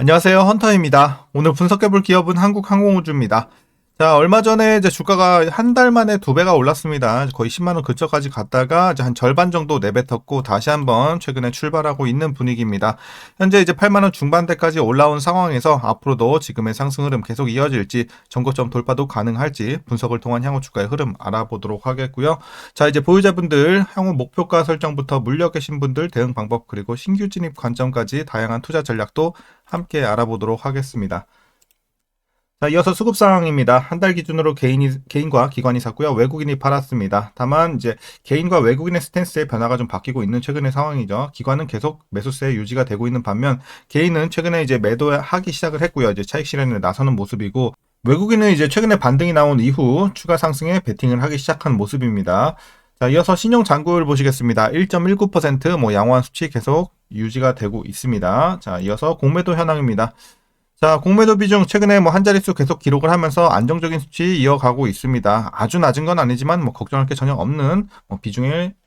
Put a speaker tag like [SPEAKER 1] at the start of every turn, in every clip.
[SPEAKER 1] 안녕하세요. 헌터입니다. 오늘 분석해볼 기업은 한국항공우주입니다. 자, 얼마 전에 이제 주가가 한 달 만에 2배가 올랐습니다. 거의 10만원 근처까지 갔다가 이제 한 절반 정도 내뱉었고 다시 한번 최근에 출발하고 있는 분위기입니다. 현재 이제 8만원 중반대까지 올라온 상황에서 앞으로도 지금의 상승 흐름 계속 이어질지 전고점 돌파도 가능할지 분석을 통한 향후 주가의 흐름 알아보도록 하겠고요. 자, 이제 보유자분들 향후 목표가 설정부터 물려 계신 분들 대응 방법 그리고 신규 진입 관점까지 다양한 투자 전략도 함께 알아보도록 하겠습니다. 자, 이어서 수급 상황입니다. 한 달 기준으로 개인과 기관이 샀고요. 외국인이 팔았습니다. 다만 이제 개인과 외국인의 스탠스의 변화가 좀 바뀌고 있는 최근의 상황이죠. 기관은 계속 매수세 유지가 되고 있는 반면 개인은 최근에 이제 매도하기 시작을 했고요. 이제 차익 실현에 나서는 모습이고 외국인은 이제 최근에 반등이 나온 이후 추가 상승에 베팅을 하기 시작한 모습입니다. 자, 이어서 신용 잔고율 보시겠습니다. 1.19% 양호한 수치 계속 유지가 되고 있습니다. 자, 이어서 공매도 현황입니다. 자, 공매도 비중 최근에 한 자릿수 계속 기록을 하면서 안정적인 수치 이어가고 있습니다. 아주 낮은 건 아니지만 걱정할 게 전혀 없는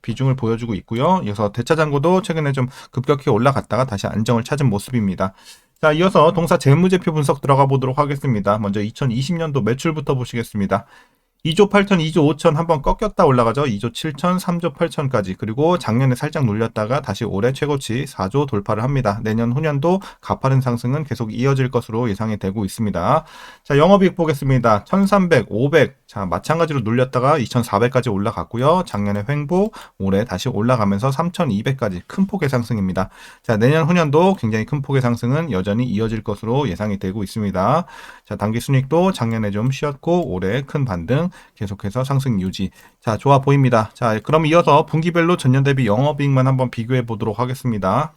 [SPEAKER 1] 비중을 보여주고 있고요. 이어서 대차 잔고도 최근에 좀 급격히 올라갔다가 다시 안정을 찾은 모습입니다. 자, 이어서 동사 재무제표 분석 들어가 보도록 하겠습니다. 먼저 2020년도 매출부터 보시겠습니다. 2조 8천, 2조 5천 한번 꺾였다 올라가죠. 2조 7천, 3조 8천까지. 그리고 작년에 살짝 눌렸다가 다시 올해 최고치 4조 돌파를 합니다. 내년 후년도 가파른 상승은 계속 이어질 것으로 예상이 되고 있습니다. 자, 영업이익 보겠습니다. 1,300, 500. 자, 마찬가지로 눌렸다가 2,400까지 올라갔고요. 작년에 횡보, 올해 다시 올라가면서 3,200까지 큰 폭의 상승입니다. 자, 내년 후년도 굉장히 큰 폭의 상승은 여전히 이어질 것으로 예상이 되고 있습니다. 자, 당기 순이익도 작년에 좀 쉬었고 올해 큰 반등 계속해서 상승 유지. 자, 좋아 보입니다. 자, 그럼 이어서 분기별로 전년 대비 영업이익만 한번 비교해 보도록 하겠습니다.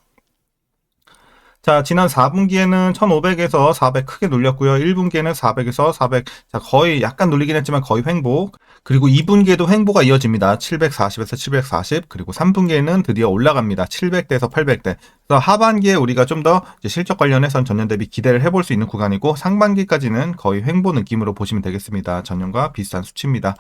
[SPEAKER 1] 자, 지난 4분기에는 1500에서 400 크게 눌렸고요. 1분기에는 400에서 400. 자, 거의 약간 눌리긴 했지만 거의 횡보. 그리고 2분기에도 횡보가 이어집니다. 740에서 740. 그리고 3분기에는 드디어 올라갑니다. 700대에서 800대. 그래서 하반기에 우리가 좀 더 실적 관련해선 전년 대비 기대를 해볼 수 있는 구간이고 상반기까지는 거의 횡보 느낌으로 보시면 되겠습니다. 전년과 비슷한 수치입니다.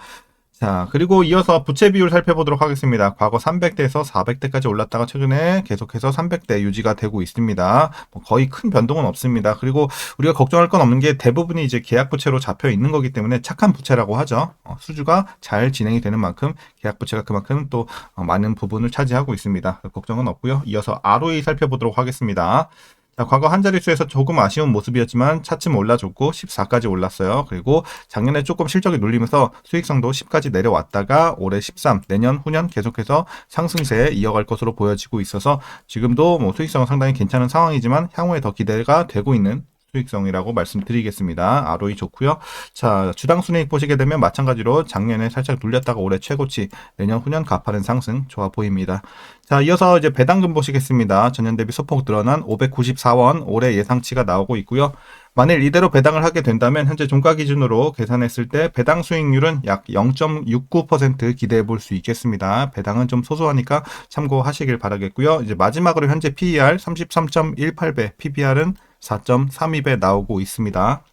[SPEAKER 1] 자, 그리고 이어서 부채 비율 살펴보도록 하겠습니다. 과거 300대에서 400대까지 올랐다가 최근에 계속해서 300대 유지가 되고 있습니다. 거의 큰 변동은 없습니다. 그리고 우리가 걱정할 건 없는 게 대부분이 이제 계약 부채로 잡혀 있는 거기 때문에 착한 부채라고 하죠. 수주가 잘 진행이 되는 만큼 계약 부채가 그만큼 또 많은 부분을 차지하고 있습니다. 걱정은 없고요. 이어서 ROE 살펴보도록 하겠습니다. 자, 과거 한 자릿수에서 조금 아쉬운 모습이었지만 차츰 올라줬고 14까지 올랐어요. 그리고 작년에 조금 실적이 눌리면서 수익성도 10까지 내려왔다가 올해 13, 내년 후년 계속해서 상승세에 이어갈 것으로 보여지고 있어서 지금도 수익성은 상당히 괜찮은 상황이지만 향후에 더 기대가 되고 있는 수익성이라고 말씀드리겠습니다. ROE 좋고요. 자, 주당 순이익 보시게 되면 마찬가지로 작년에 살짝 눌렸다가 올해 최고치, 내년 후년 가파른 상승 좋아 보입니다. 자, 이어서 이제 배당금 보시겠습니다. 전년 대비 소폭 늘어난 594원 올해 예상치가 나오고 있고요. 만일 이대로 배당을 하게 된다면 현재 종가 기준으로 계산했을 때 배당 수익률은 약 0.69% 기대해 볼 수 있겠습니다. 배당은 좀 소소하니까 참고하시길 바라겠고요. 이제 마지막으로 현재 PER 33.18배, PBR은 4.32배 나오고 있습니다.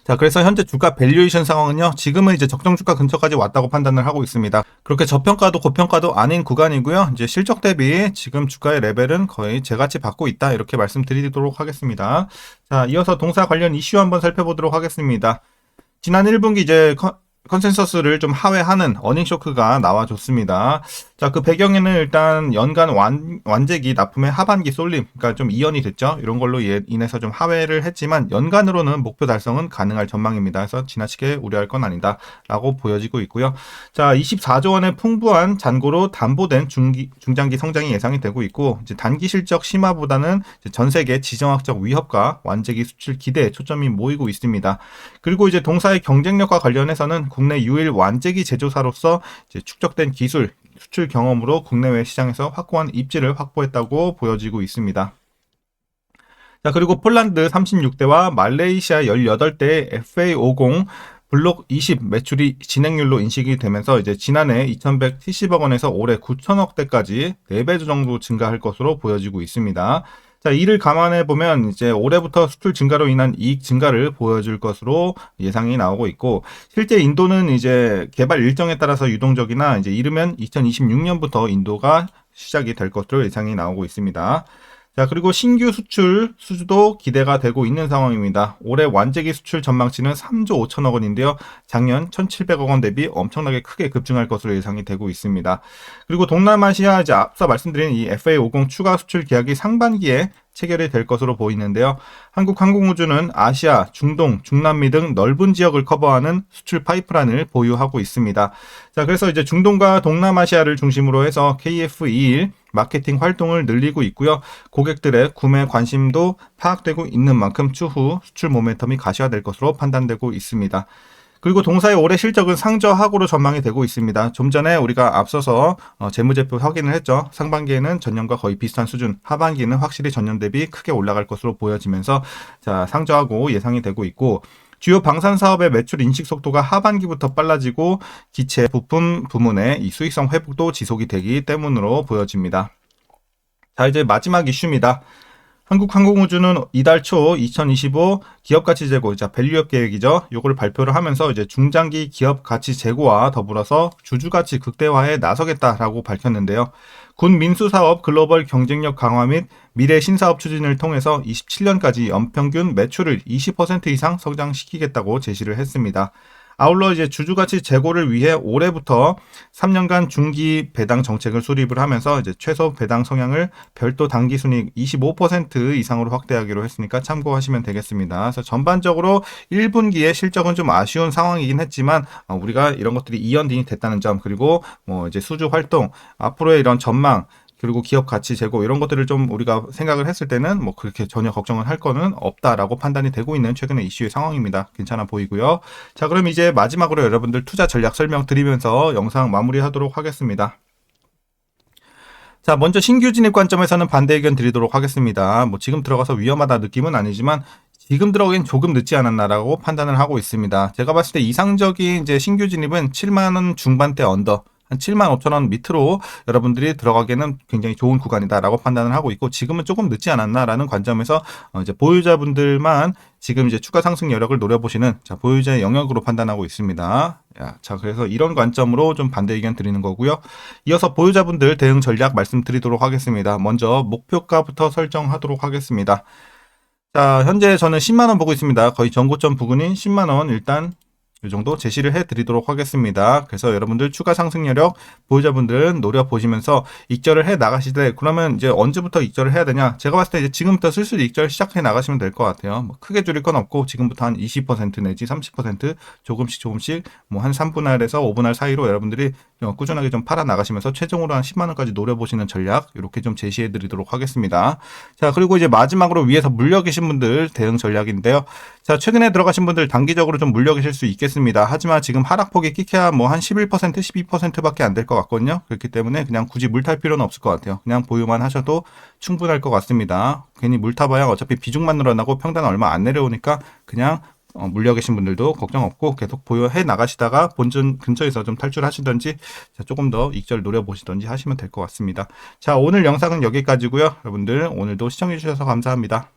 [SPEAKER 1] 자, 그래서 현재 주가 밸류에이션 상황은요, 지금은 이제 적정 주가 근처까지 왔다고 판단을 하고 있습니다. 그렇게 저평가도 고평가도 아닌 구간이고요. 이제 실적 대비 지금 주가의 레벨은 거의 제가치 받고 있다. 이렇게 말씀드리도록 하겠습니다. 자, 이어서 동사 관련 이슈 한번 살펴보도록 하겠습니다. 지난 1분기 이제 컨센서스를 좀 하회하는 어닝 쇼크가 나와줬습니다. 자, 그 배경에는 일단 연간 완제기 납품의 하반기 쏠림, 그러니까 좀 이연이 됐죠. 이런 걸로 인해서 좀 하회를 했지만 연간으로는 목표 달성은 가능할 전망입니다. 그래서 지나치게 우려할 건 아니다라고 보여지고 있고요. 자, 24조 원의 풍부한 잔고로 담보된 중장기 성장이 예상이 되고 있고 이제 단기 실적 심화보다는 이제 전 세계 지정학적 위협과 완제기 수출 기대에 초점이 모이고 있습니다. 그리고 이제 동사의 경쟁력과 관련해서는 국내 유일 완제기 제조사로서 이제 축적된 기술, 수출 경험으로 국내외 시장에서 확고한 입지를 확보했다고 보여지고 있습니다. 자, 그리고 폴란드 36대와 말레이시아 18대의 FA50 블록 20 매출이 진행률로 인식이 되면서 이제 지난해 2,170억 원에서 올해 9천억 대까지 4배 정도 증가할 것으로 보여지고 있습니다. 자, 이를 감안해 보면 이제 올해부터 수출 증가로 인한 이익 증가를 보여줄 것으로 예상이 나오고 있고 실제 인도는 이제 개발 일정에 따라서 유동적이나 이제 이르면 2026년부터 인도가 시작이 될 것으로 예상이 나오고 있습니다. 자, 그리고 신규 수출 수주도 기대가 되고 있는 상황입니다. 올해 완제기 수출 전망치는 3조 5천억 원인데요. 작년 1,700억 원 대비 엄청나게 크게 급증할 것으로 예상이 되고 있습니다. 그리고 동남아시아 이제 앞서 말씀드린 이 FA50 추가 수출 계약이 상반기에 체결이 될 것으로 보이는데요. 한국항공우주는 아시아, 중동, 중남미 등 넓은 지역을 커버하는 수출 파이프라인을 보유하고 있습니다. 자, 그래서 이제 중동과 동남아시아를 중심으로 해서 KF21 마케팅 활동을 늘리고 있고요. 고객들의 구매 관심도 파악되고 있는 만큼 추후 수출 모멘텀이 가시화될 것으로 판단되고 있습니다. 그리고 동사의 올해 실적은 상저하고로 전망이 되고 있습니다. 좀 전에 우리가 앞서서 재무제표 확인을 했죠. 상반기에는 전년과 거의 비슷한 수준, 하반기는 확실히 전년 대비 크게 올라갈 것으로 보여지면서 자, 상저하고 예상이 되고 있고, 주요 방산 사업의 매출 인식 속도가 하반기부터 빨라지고 기체 부품 부문의 이 수익성 회복도 지속이 되기 때문으로 보여집니다. 자, 이제 마지막 이슈입니다. 한국항공우주는 이달 초 2025 기업가치 재고, 자, 밸류업 계획이죠. 요걸 발표를 하면서 이제 중장기 기업가치 재고와 더불어서 주주가치 극대화에 나서겠다라고 밝혔는데요. 군 민수사업 글로벌 경쟁력 강화 및 미래 신사업 추진을 통해서 27년까지 연평균 매출을 20% 이상 성장시키겠다고 제시를 했습니다. 아울러 이제 주주가치 재고를 위해 올해부터 3년간 중기 배당 정책을 수립을 하면서 이제 최소 배당 성향을 별도 당기 순이익 25% 이상으로 확대하기로 했으니까 참고하시면 되겠습니다. 그래서 전반적으로 1분기의 실적은 좀 아쉬운 상황이긴 했지만 우리가 이런 것들이 이연딩이 됐다는 점, 그리고 뭐 이제 수주 활동, 앞으로의 이런 전망, 그리고 기업 가치 재고 이런 것들을 좀 우리가 생각을 했을 때는 뭐 그렇게 전혀 걱정을 할 거는 없다라고 판단이 되고 있는 최근의 이슈의 상황입니다. 괜찮아 보이고요. 자, 그럼 이제 마지막으로 여러분들 투자 전략 설명드리면서 영상 마무리하도록 하겠습니다. 자, 먼저 신규 진입 관점에서는 반대 의견 드리도록 하겠습니다. 뭐 지금 들어가서 위험하다 느낌은 아니지만 지금 들어가긴 조금 늦지 않았나라고 판단을 하고 있습니다. 제가 봤을 때 이상적인 이제 신규 진입은 7만 원 중반대 언더, 한 7만 5천 원 밑으로 여러분들이 들어가기에는 굉장히 좋은 구간이다라고 판단을 하고 있고, 지금은 조금 늦지 않았나라는 관점에서 이제 보유자분들만 지금 이제 추가 상승 여력을 노려보시는, 자, 보유자의 영역으로 판단하고 있습니다. 자, 그래서 이런 관점으로 좀 반대 의견 드리는 거고요. 이어서 보유자분들 대응 전략 말씀드리도록 하겠습니다. 먼저 목표가부터 설정하도록 하겠습니다. 자, 현재 저는 10만 원 보고 있습니다. 거의 전고점 부근인 10만 원 일단 이 정도 제시를 해드리도록 하겠습니다. 그래서 여러분들 추가 상승 여력 보유자분들은 노려보시면서 익절을 해 나가시되, 그러면 이제 언제부터 익절을 해야 되냐? 제가 봤을 때 이제 지금부터 슬슬 익절 시작해 나가시면 될 것 같아요. 뭐 크게 줄일 건 없고 지금부터 한 20% 내지 30% 조금씩 뭐 한 3분할 에서 5분할 사이로 여러분들이 꾸준하게 좀 팔아 나가시면서 최종으로 한 10만 원까지 노려보시는 전략 이렇게 좀 제시해 드리도록 하겠습니다. 자, 그리고 이제 마지막으로 위에서 물려 계신 분들 대응 전략인데요. 자, 최근에 들어가신 분들 단기적으로 좀 물려 계실 수 있겠습니다. 하지만 지금 하락폭이 끼켜야 뭐 한 11%, 12%밖에 안 될 것 같거든요. 그렇기 때문에 그냥 굳이 물 탈 필요는 없을 것 같아요. 그냥 보유만 하셔도 충분할 것 같습니다. 괜히 물 타봐야 어차피 비중만 늘어나고 평단 얼마 안 내려오니까 그냥 물려 계신 분들도 걱정 없고 계속 보유해 나가시다가 본전 근처에서 좀 탈출하시던지, 자, 조금 더 익절 노려보시던지 하시면 될 것 같습니다. 자, 오늘 영상은 여기까지고요. 여러분들 오늘도 시청해 주셔서 감사합니다.